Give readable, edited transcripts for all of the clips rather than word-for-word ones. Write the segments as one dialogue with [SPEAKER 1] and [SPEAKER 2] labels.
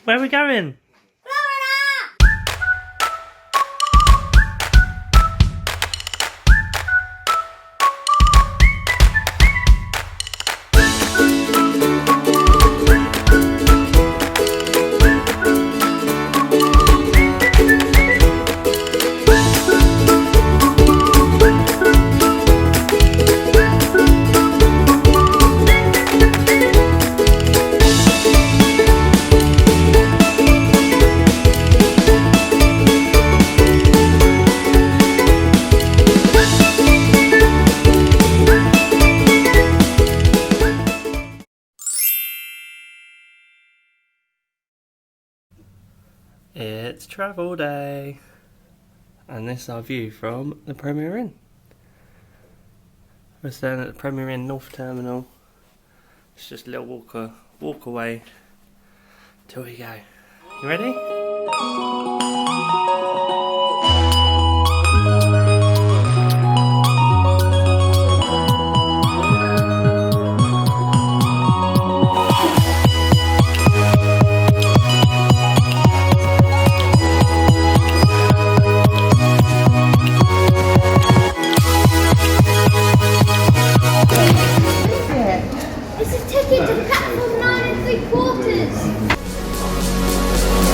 [SPEAKER 1] Where are we going? It's travel day, and this is our view from the Premier Inn. We're staying at the Premier Inn North Terminal. It's just a little walk away till we go. You ready?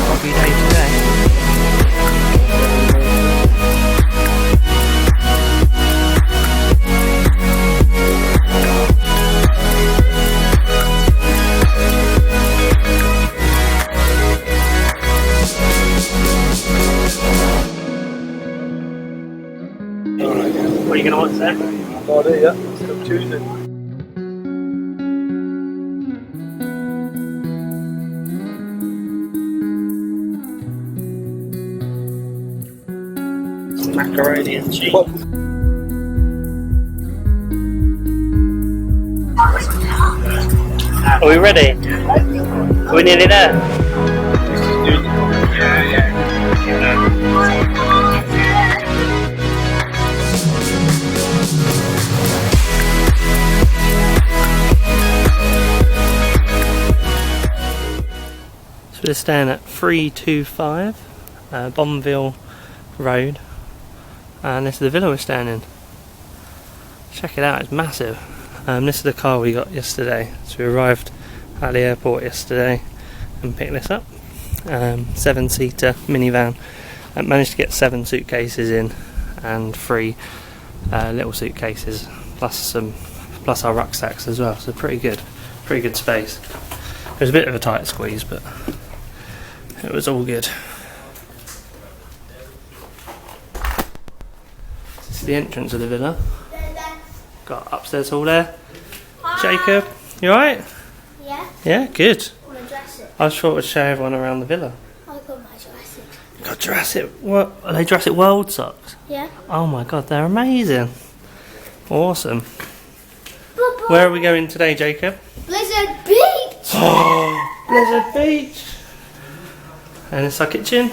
[SPEAKER 1] Happy day today. What are you going to watch there?
[SPEAKER 2] No idea yet. Still Tuesday.
[SPEAKER 1] Macaroni and cheese. Are we ready? Are we nearly there? So we're staying at 325 Bonville Road. And this is the villa we're staying in. Check it out, it's massive. This is the car we got yesterday. So we arrived at the airport yesterday and picked this up. 7-seater minivan. I managed to get 7 suitcases in and 3 little suitcases plus our rucksacks as well. So pretty good space. It was a bit of a tight squeeze, but it was all good. This is the entrance of the villa. Got upstairs hall there. Jacob, you alright?
[SPEAKER 3] Yeah.
[SPEAKER 1] Yeah, good.
[SPEAKER 3] I want to dress it.
[SPEAKER 1] I just thought we'd show everyone around the villa.
[SPEAKER 3] I got my Jurassic.
[SPEAKER 1] You got Jurassic. What are they? Jurassic World socks?
[SPEAKER 3] Yeah.
[SPEAKER 1] Oh my god, they're amazing. Awesome.
[SPEAKER 3] Bye-bye.
[SPEAKER 1] Where are we going today, Jacob?
[SPEAKER 3] Blizzard Beach.
[SPEAKER 1] Oh, Blizzard Beach. And it's our kitchen.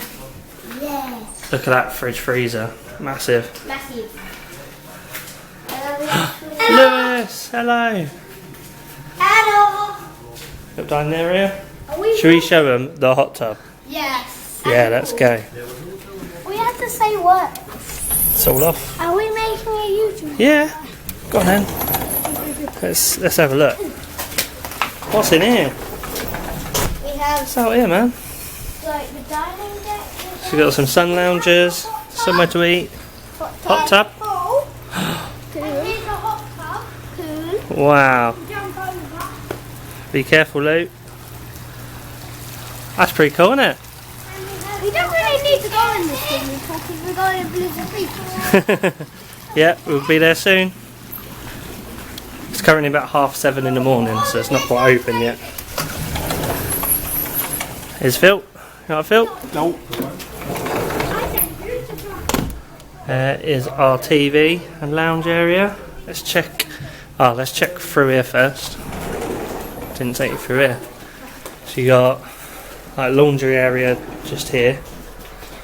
[SPEAKER 3] Yes.
[SPEAKER 1] Look at that fridge freezer, massive.
[SPEAKER 3] Massive.
[SPEAKER 1] Lewis, hello.
[SPEAKER 3] Hello.
[SPEAKER 1] Up down there area.
[SPEAKER 3] Are we?
[SPEAKER 1] Should we show them the hot tub?
[SPEAKER 3] Yes.
[SPEAKER 1] Yeah, let's go.
[SPEAKER 3] We have to say what?
[SPEAKER 1] It's all off.
[SPEAKER 3] Are we making a YouTube?
[SPEAKER 1] Yeah. Go on then. Let's have a look. What's in here?
[SPEAKER 3] We have
[SPEAKER 1] What's out here, man?
[SPEAKER 3] like the dining deck.
[SPEAKER 1] So we've got some sun loungers, somewhere to eat. Hot tub.
[SPEAKER 3] Cool. And here's a hot tub. Cool.
[SPEAKER 1] Wow.
[SPEAKER 3] Jump over.
[SPEAKER 1] Be careful, Luke. That's pretty cool, isn't it?
[SPEAKER 3] We don't really need to go in this thing because we're going to Blizzard Beach.
[SPEAKER 1] Yeah, we'll be there soon. It's currently about 7:30 in the morning, so it's not quite open yet. Here's Phil. You alright, Phil?
[SPEAKER 2] Nope.
[SPEAKER 1] Is our TV and lounge area. Let's check. Let's check through here first. Didn't take you through here. So you got like laundry area just here.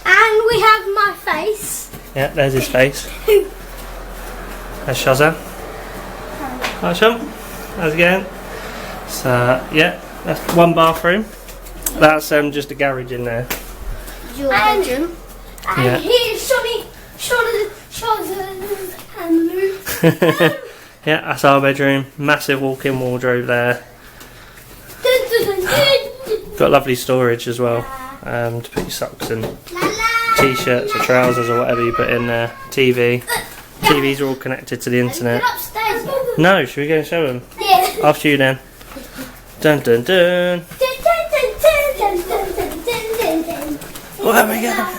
[SPEAKER 3] And we have my face.
[SPEAKER 1] Yeah, there's his face. There's Shazza. Hi, Shum. How's it going? So yeah, that's one bathroom. That's just a garage in there.
[SPEAKER 3] Your bedroom. And
[SPEAKER 1] Yeah.
[SPEAKER 3] here's Johnny. And Luke.
[SPEAKER 1] Yeah, that's our bedroom. Massive walk-in wardrobe there. Got lovely storage as well, to put your socks and t-shirts or trousers or whatever you put in there. TV. TVs are all connected to the internet.
[SPEAKER 3] Upstairs.
[SPEAKER 1] No, should we go and show them?
[SPEAKER 3] Yeah.
[SPEAKER 1] After you then. Dun dun dun. Where are we going?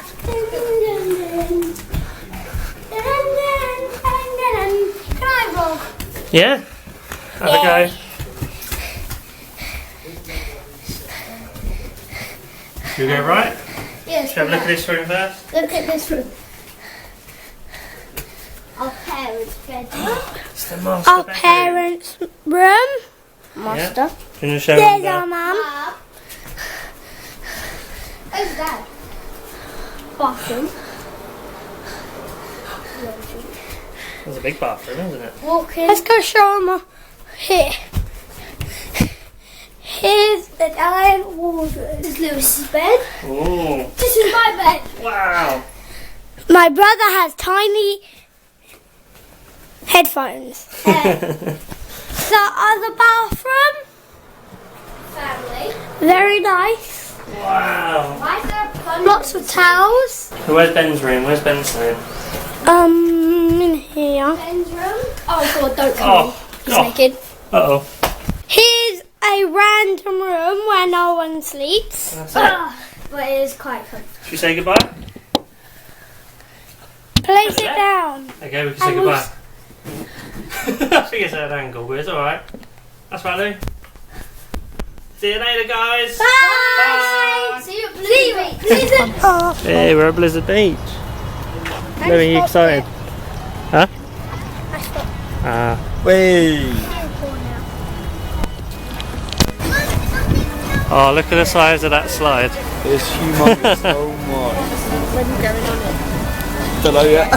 [SPEAKER 3] Can I roll?
[SPEAKER 1] Yeah? Have a go. Should we go right?
[SPEAKER 3] Yes.
[SPEAKER 1] Should we have a look at this room first?
[SPEAKER 3] Look at this room. Our parents' bedroom.
[SPEAKER 1] It's the master
[SPEAKER 3] Our
[SPEAKER 1] bedroom.
[SPEAKER 3] parents' room. Master.
[SPEAKER 1] Yeah. Can you show
[SPEAKER 3] There's
[SPEAKER 1] them
[SPEAKER 3] our mum. Where's Dad? Bathroom.
[SPEAKER 1] It's a big bathroom, isn't it?
[SPEAKER 3] Walk in. Let's go show them here. Here's the giant wardrobe. This is Lewis's bed.
[SPEAKER 1] Ooh.
[SPEAKER 3] This is my bed.
[SPEAKER 1] Wow.
[SPEAKER 3] My brother has tiny headphones. The other bathroom. Family. Very nice.
[SPEAKER 1] Wow.
[SPEAKER 3] Lots of towels.
[SPEAKER 1] So where's Ben's room? Where's Ben's room?
[SPEAKER 3] In here. Ben's room. Oh God, don't come in. He's
[SPEAKER 1] God.
[SPEAKER 3] naked.
[SPEAKER 1] Uh-oh.
[SPEAKER 3] Here's a random room where no one sleeps.
[SPEAKER 1] That's it.
[SPEAKER 3] But it is quite fun.
[SPEAKER 1] Should we say goodbye?
[SPEAKER 3] Place it down.
[SPEAKER 1] Okay, we can say goodbye. I think it's at an angle, but it's alright. That's right, Lou. See you later, guys.
[SPEAKER 3] Bye. See you at Blizzard Beach.
[SPEAKER 1] Hey, we're at Blizzard Beach. Louis, are you excited? Huh?
[SPEAKER 2] Wait.
[SPEAKER 1] Oh, look at the size of that slide.
[SPEAKER 2] It's humongous. Oh my.
[SPEAKER 3] When you going on it?
[SPEAKER 2] Don't know yet.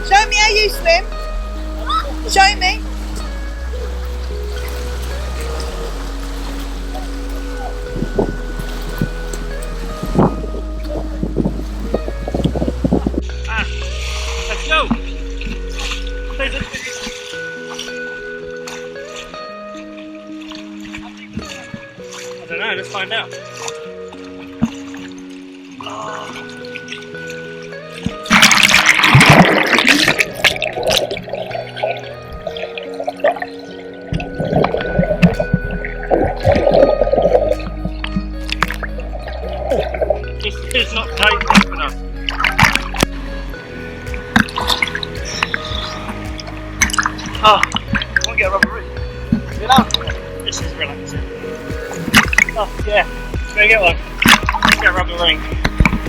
[SPEAKER 4] Show me how you swim. Show me.
[SPEAKER 1] Let's go. I don't know, let's find out. This is not tight enough. Oh, I want to get a rubber ring. You know, this is relaxing. Oh, yeah, let's go get one. Let's get a rubber ring.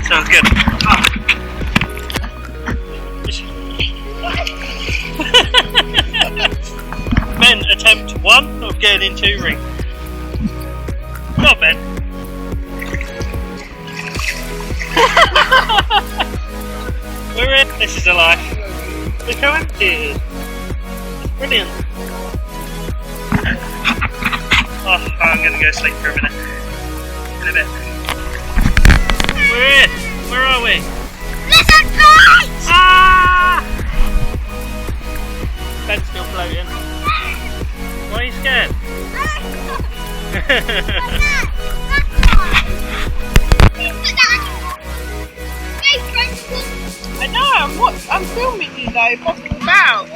[SPEAKER 1] Sounds good. Ben, attempt 1 of getting in 2 rings. Go on, Ben. We're in. This is a life. Look how empty it is. Brilliant. Oh, I'm going to go sleep for a minute. In a bit. We're in. Where are we?
[SPEAKER 3] Blizzard Beach!
[SPEAKER 1] Ah! Ben's still floating. Why are you scared?
[SPEAKER 4] I know. I'm filming you though. What's it about?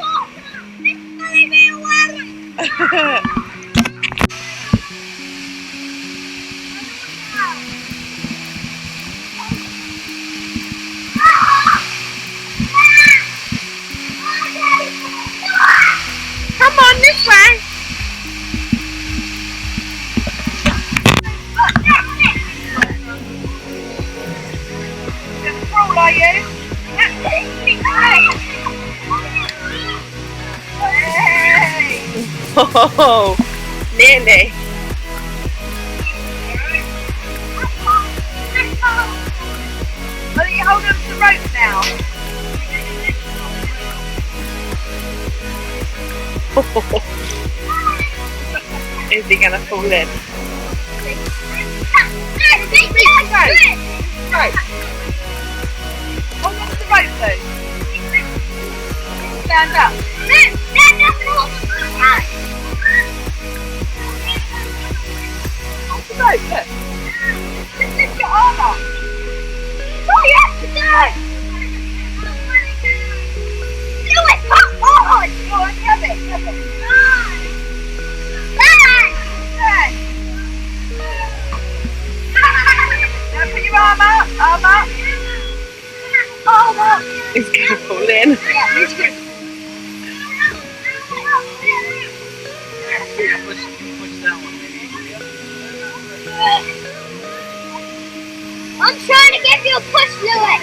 [SPEAKER 4] Come on this way. Crawl, are you? Hey. Oh, nearly. onto the rope now. Is he gonna fall in? Right. Hold on to the rope though. Stand up. Hold the rope, look. Just lift your arm up.
[SPEAKER 3] What you have to do? Do it, come on!
[SPEAKER 4] Go on, grab it, grab it. Now put your arm up, arm up. Arm up. He's gonna fall in.
[SPEAKER 3] Yeah, he's good. I'm trying to give you a push, Lewis.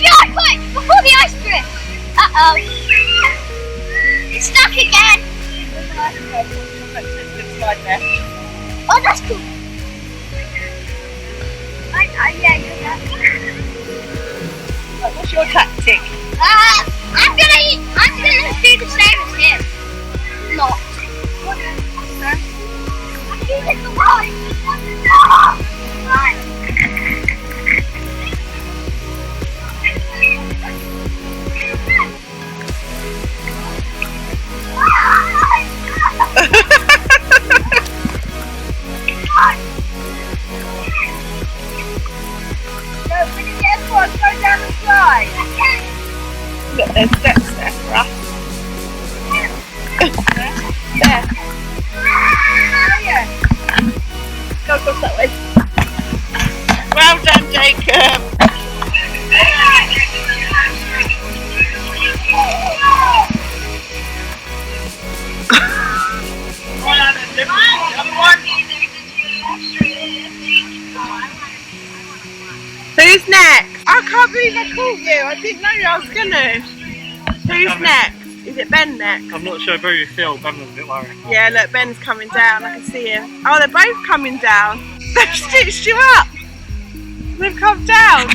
[SPEAKER 3] Go, quick, before the ice drifts. Uh-oh. It's stuck again. Oh, that's cool. Yeah, you're right.
[SPEAKER 4] What's your tactic?
[SPEAKER 3] I'm gonna do the same as him. Not. I'm using the line. Right.
[SPEAKER 4] Go down the slide. Look, there's steps there for us. There. Oh yeah. Go across that way. Well done, Jacob. Who's next? I can't believe I caught you. I didn't know I was gonna. Who's next? Is it Ben next?
[SPEAKER 1] I'm not sure how you feel. Ben was a bit worried.
[SPEAKER 4] Yeah, look, Ben's coming down. I can see him. Oh, they're both coming down. They've stitched you up. They've come down.